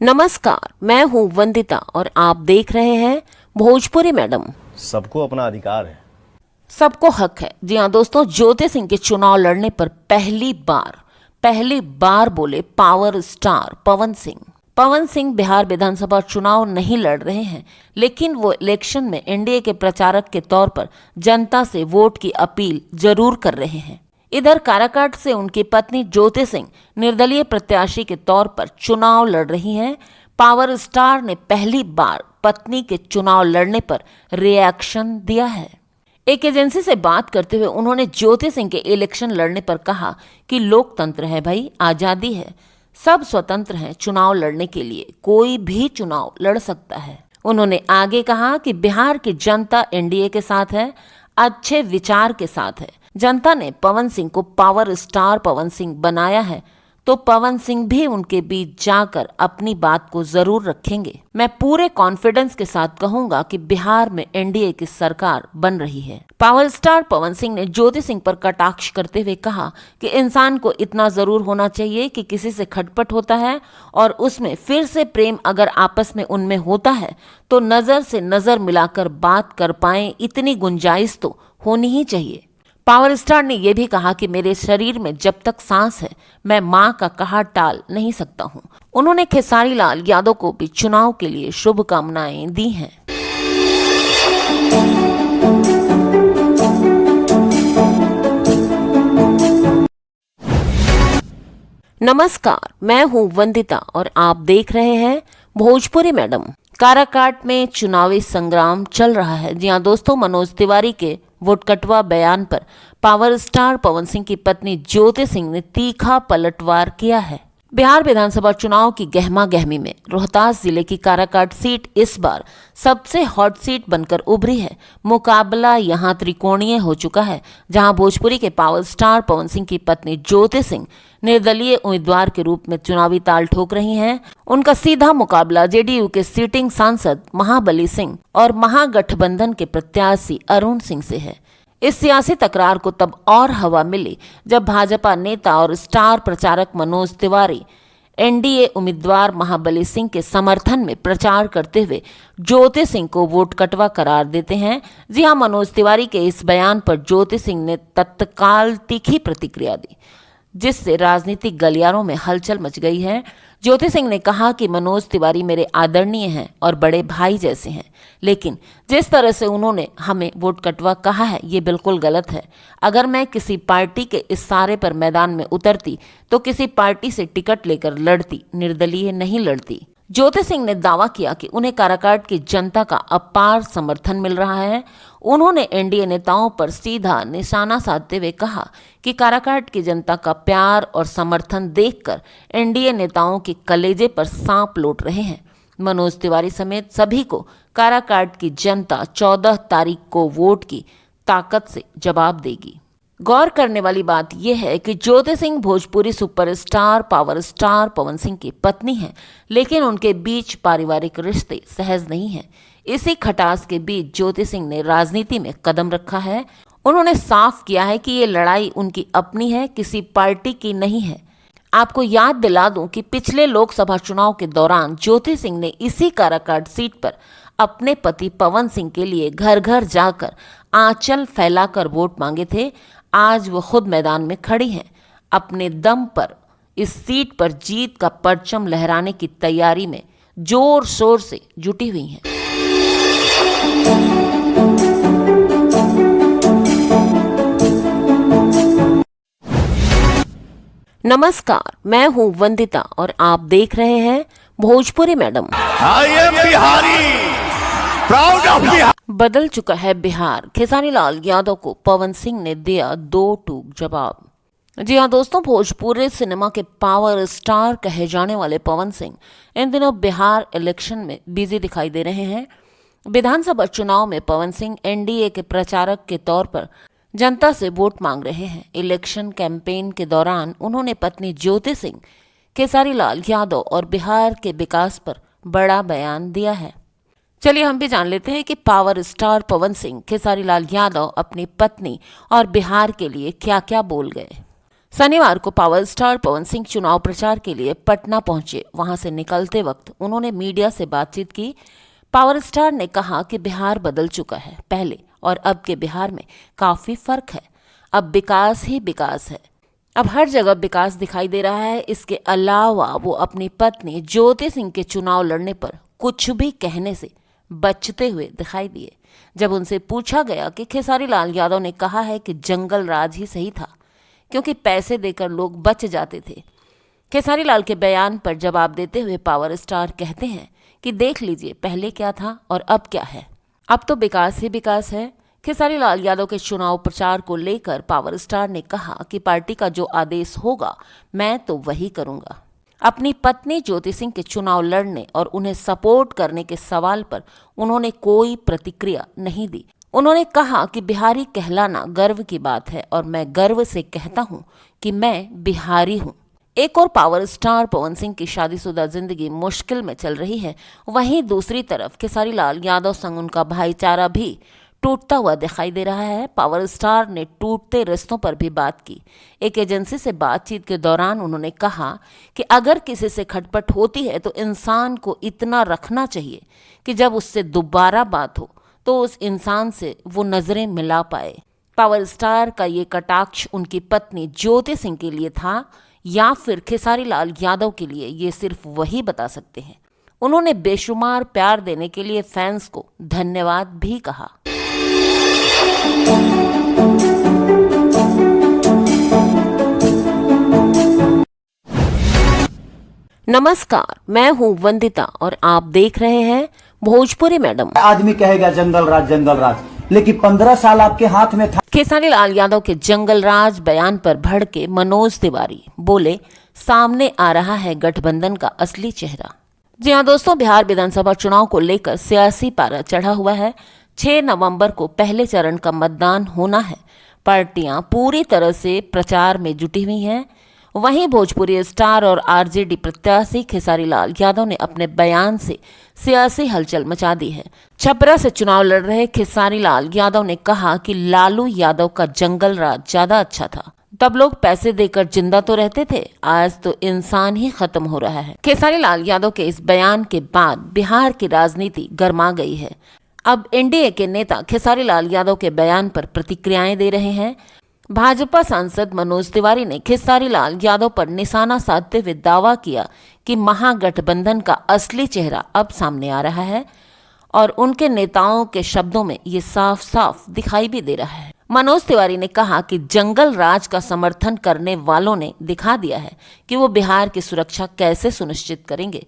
नमस्कार, मैं हूँ वंदिता और आप देख रहे हैं भोजपुरी मैडम। सबको अपना अधिकार है। सबको हक है। जी हाँ दोस्तों, ज्योति सिंह के चुनाव लड़ने पर पहली बार बोले पावर स्टार पवन सिंह। पवन सिंह बिहार विधानसभा चुनाव नहीं लड़ रहे हैं, लेकिन वो इलेक्शन में एनडीए के प्रचारक के तौर पर जनता से वोट की अपील जरूर कर रहे हैं। इधर काराकाट से उनकी पत्नी ज्योति सिंह निर्दलीय प्रत्याशी के तौर पर चुनाव लड़ रही हैं। पावर स्टार ने पहली बार पत्नी के चुनाव लड़ने पर रिएक्शन दिया है। एक एजेंसी से बात करते हुए उन्होंने ज्योति सिंह के इलेक्शन लड़ने पर कहा कि लोकतंत्र है भाई, आजादी है, सब स्वतंत्र हैं चुनाव लड़ने के लिए, कोई भी चुनाव लड़ सकता है। उन्होंने आगे कहा कि बिहार की जनता एनडीए के साथ है, अच्छे विचार के साथ है। जनता ने पवन सिंह को पावर स्टार पवन सिंह बनाया है, तो पवन सिंह भी उनके बीच जाकर अपनी बात को जरूर रखेंगे। मैं पूरे कॉन्फिडेंस के साथ कहूंगा कि बिहार में एनडीए की सरकार बन रही है। पावर स्टार पवन सिंह ने ज्योति सिंह पर कटाक्ष करते हुए कहा कि इंसान को इतना जरूर होना चाहिए कि किसी से खटपट होता है और उसमें फिर से प्रेम अगर आपस में उनमें होता है तो नजर से नजर मिलाकर बात कर पाए, इतनी गुंजाइश तो होनी ही चाहिए। पावर स्टार ने यह भी कहा कि मेरे शरीर में जब तक सांस है मैं मां का कहा टाल नहीं सकता हूं। उन्होंने खेसारी लाल यादव को भी चुनाव के लिए शुभकामनाएं दी हैं। नमस्कार, मैं हूं वंदिता और आप देख रहे हैं भोजपुरी मैडम। काराकाट में चुनावी संग्राम चल रहा है। जी हां दोस्तों, मनोज तिवारी के वोटकटवा बयान पर पावर स्टार पवन सिंह की पत्नी ज्योति सिंह ने तीखा पलटवार किया है। बिहार विधानसभा चुनाव की गहमा गहमी में रोहतास जिले की काराकाट सीट इस बार सबसे हॉट सीट बनकर उभरी है। मुकाबला यहां त्रिकोणीय हो चुका है, जहां भोजपुरी के पावर स्टार पवन सिंह की पत्नी ज्योति सिंह निर्दलीय उम्मीदवार के रूप में चुनावी ताल ठोक रही हैं। उनका सीधा मुकाबला जेडीयू के सिटिंग सांसद महाबली सिंह और महागठबंधन के प्रत्याशी अरुण सिंह से है। इस सियासी तकरार को तब और हवा मिली जब भाजपा नेता और स्टार प्रचारक मनोज तिवारी एनडीए उम्मीदवार महाबली सिंह के समर्थन में प्रचार करते हुए ज्योति सिंह को वोट कटवा करार देते हैं। जी हां, मनोज तिवारी के इस बयान पर ज्योति सिंह ने तत्काल तीखी प्रतिक्रिया दी, जिससे राजनीतिक गलियारों में हलचल मच गई है। ज्योति सिंह ने कहा कि मनोज तिवारी मेरे आदरणीय हैं और बड़े भाई जैसे हैं, लेकिन जिस तरह से उन्होंने हमें वोट कटवा कहा है ये बिल्कुल गलत है। अगर मैं किसी पार्टी के इशारे पर मैदान में उतरती तो किसी पार्टी से टिकट लेकर लड़ती, निर्दलीय नहीं लड़ती। ज्योति सिंह ने दावा किया कि उन्हें काराकाट की जनता का अपार समर्थन मिल रहा है। उन्होंने एनडीए नेताओं पर सीधा निशाना साधते हुए कहा कि काराकाट की जनता का प्यार और समर्थन देखकर एनडीए नेताओं के कलेजे पर सांप लौट रहे हैं। मनोज तिवारी समेत सभी को काराकाट की जनता 14 तारीख को वोट की ताकत से जवाब देगी। गौर करने वाली बात यह है कि Jyoti Singh Bhojpuri superstar power star Pawan Singh की पत्नी हैं, लेकिन उनके बीच पारिवारिक रिश्ते सहज नहीं हैं। इसी खटास के बीच ज्योति सिंह ने राजनीति में कदम रखा है। उन्होंने साफ किया है कि ये लड़ाई उनकी अपनी है, किसी पार्टी की नहीं है। आपको याद दिला दूं कि पिछले लोकसभा चुनाव के दौरान ज्योति सिंह ने इसी काराकाट सीट पर अपने पति पवन सिंह के लिए घर घर जाकर आंचल फैलाकर वोट मांगे थे। आज वो खुद मैदान में खड़ी हैं, अपने दम पर इस सीट पर जीत का परचम लहराने की तैयारी में जोर शोर से जुटी हुई हैं। नमस्कार, मैं हूं वंदिता और आप देख रहे हैं Bhojpuri madam. I am Bihari, proud of Bihar. बदल चुका है बिहार, खेसारी लाल यादव को पवन सिंह ने दिया 2 टूक जवाब। जी हाँ दोस्तों, भोजपुरी सिनेमा के पावर स्टार कहे जाने वाले पवन सिंह इन दिनों बिहार इलेक्शन में बिजी दिखाई दे रहे हैं। विधानसभा चुनाव में पवन सिंह एनडीए के प्रचारक के तौर पर जनता से वोट मांग रहे हैं। इलेक्शन कैंपेन के दौरान उन्होंने पत्नी ज्योति सिंह, खेसारी लाल यादव और बिहार के विकास पर बड़ा बयान दिया है। चलिए हम भी जान लेते हैं कि पावर स्टार पवन सिंह, खेसारी लाल यादव अपनी पत्नी और बिहार के लिए क्या क्या बोल गए। शनिवार को पावर स्टार पवन सिंह चुनाव प्रचार के लिए पटना पहुंचे। वहां से निकलते वक्त उन्होंने मीडिया से बातचीत की। पावर स्टार ने कहा कि बिहार बदल चुका है। पहले और अब के बिहार में काफी फर्क है। अब विकास ही विकास है। अब हर जगह विकास दिखाई दे रहा है। इसके अलावा वो अपनी पत्नी ज्योति सिंह के चुनाव लड़ने पर कुछ भी कहने से बचते हुए दिखाई दिए। जब उनसे पूछा गया कि खेसारी लाल यादव ने कहा है कि जंगल राज ही सही था क्योंकि पैसे देकर लोग बच जाते थे, खेसारी लाल के बयान पर जवाब देते हुए पावर स्टार कहते हैं कि देख लीजिए पहले क्या था और अब क्या है। अब तो विकास ही विकास है। खेसारी लाल यादव के चुनाव प्रचार को लेकर पावर स्टार ने कहा कि पार्टी का जो आदेश होगा मैं तो वही करूंगा। अपनी पत्नी ज्योति सिंह के चुनाव लड़ने और उन्हें सपोर्ट करने के सवाल पर उन्होंने कोई प्रतिक्रिया नहीं दी। उन्होंने कहा कि बिहारी कहलाना गर्व की बात है और मैं गर्व से कहता हूं कि मैं बिहारी हूं। एक और पावर स्टार पवन सिंह की शादीशुदा जिंदगी मुश्किल में चल रही है, वहीं दूसरी तरफ खेसारी लाल यादव संग उनका भाईचारा भी टूटता हुआ दिखाई दे रहा है। पावर स्टार ने टूटते रिश्तों पर भी बात की। एक एजेंसी से बातचीत के दौरान उन्होंने कहा कि अगर किसी से खटपट होती है तो इंसान को इतना रखना चाहिए कि जब उससे दोबारा बात हो तो उस इंसान से वो नजरें मिला पाए। पावर स्टार का ये कटाक्ष उनकी पत्नी ज्योति सिंह के लिए था या फिर खेसारी लाल यादव के लिए, ये सिर्फ वही बता सकते हैं। उन्होंने बेशुमार प्यार देने के लिए फैंस को धन्यवाद भी कहा। नमस्कार, मैं हूं वंदिता और आप देख रहे हैं भोजपुरी मैडम। आदमी कहेगा जंगल राज, लेकिन 15 साल आपके हाथ में था। खेसारी लाल यादव के जंगल राज बयान पर भड़के मनोज तिवारी बोले, सामने आ रहा है गठबंधन का असली चेहरा। जी हां दोस्तों, बिहार विधानसभा चुनाव को लेकर सियासी पारा चढ़ा हुआ है। 6 नवंबर को पहले चरण का मतदान होना है। पार्टियां पूरी तरह से प्रचार में जुटी हुई हैं। वहीं भोजपुरी स्टार और आरजेडी प्रत्याशी खेसारी लाल यादव ने अपने बयान से सियासी हलचल मचा दी है। छपरा से चुनाव लड़ रहे खेसारी लाल यादव ने कहा कि लालू यादव का जंगल राज ज्यादा अच्छा था। तब लोग पैसे देकर जिंदा तो रहते थे, आज तो इंसान ही खत्म हो रहा है। खेसारी लाल यादव के इस बयान के बाद बिहार की राजनीति गर्मा गई है। अब एनडीए के नेता खेसारी लाल यादव के बयान पर प्रतिक्रियाएं दे रहे हैं। भाजपा सांसद मनोज तिवारी ने खेसारी लाल यादव पर निशाना साधते हुए दावा किया कि महागठबंधन का असली चेहरा अब सामने आ रहा है और उनके नेताओं के शब्दों में ये साफ साफ दिखाई भी दे रहा है। मनोज तिवारी ने कहा कि जंगल राज का समर्थन करने वालों ने दिखा दिया है कि वो बिहार की सुरक्षा कैसे सुनिश्चित करेंगे।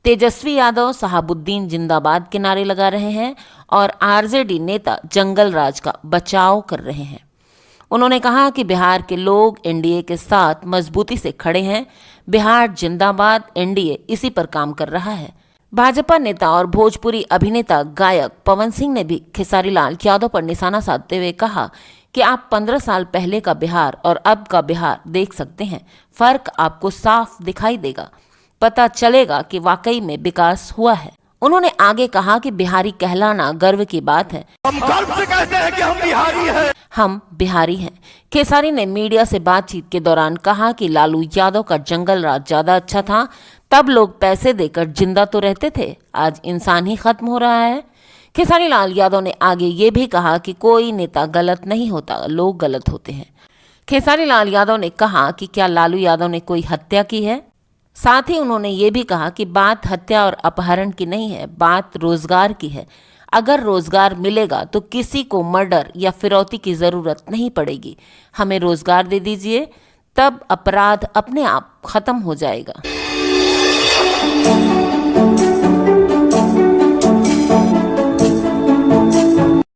तेजस्वी यादव शहाबुद्दीन जिंदाबाद के नारे लगा रहे हैं और आरजेडी नेता जंगल राज का बचाव कर रहे हैं। उन्होंने कहा कि बिहार के लोग एनडीए के साथ मजबूती से खड़े हैं। बिहार जिंदाबाद, एनडीए इसी पर काम कर रहा है। भाजपा नेता और भोजपुरी अभिनेता गायक पवन सिंह ने भी खेसारी लाल यादव पर निशाना साधते हुए कहा कि आप 15 साल पहले का बिहार और अब का बिहार देख सकते हैं। फर्क आपको साफ दिखाई देगा, पता चलेगा कि वाकई में विकास हुआ है। उन्होंने आगे कहा कि बिहारी कहलाना गर्व की बात है। हम गर्व से कहते हैं कि हम बिहारी हैं। हम बिहारी हैं। खेसारी ने मीडिया से बातचीत के दौरान कहा कि लालू यादव का जंगल राज ज्यादा अच्छा था। तब लोग पैसे देकर जिंदा तो रहते थे, आज इंसान ही खत्म हो रहा है। खेसारी लाल यादव ने आगे ये भी कहा कि कोई नेता गलत नहीं होता, लोग गलत होते हैं। खेसारी लाल यादव ने कहा कि क्या लालू यादव ने कोई हत्या की है। साथ ही उन्होंने ये भी कहा कि बात हत्या और अपहरण की नहीं है, बात रोजगार की है। अगर रोजगार मिलेगा तो किसी को मर्डर या फिरौती की जरूरत नहीं पड़ेगी। हमें रोजगार दे दीजिए, तब अपराध अपने आप खत्म हो जाएगा।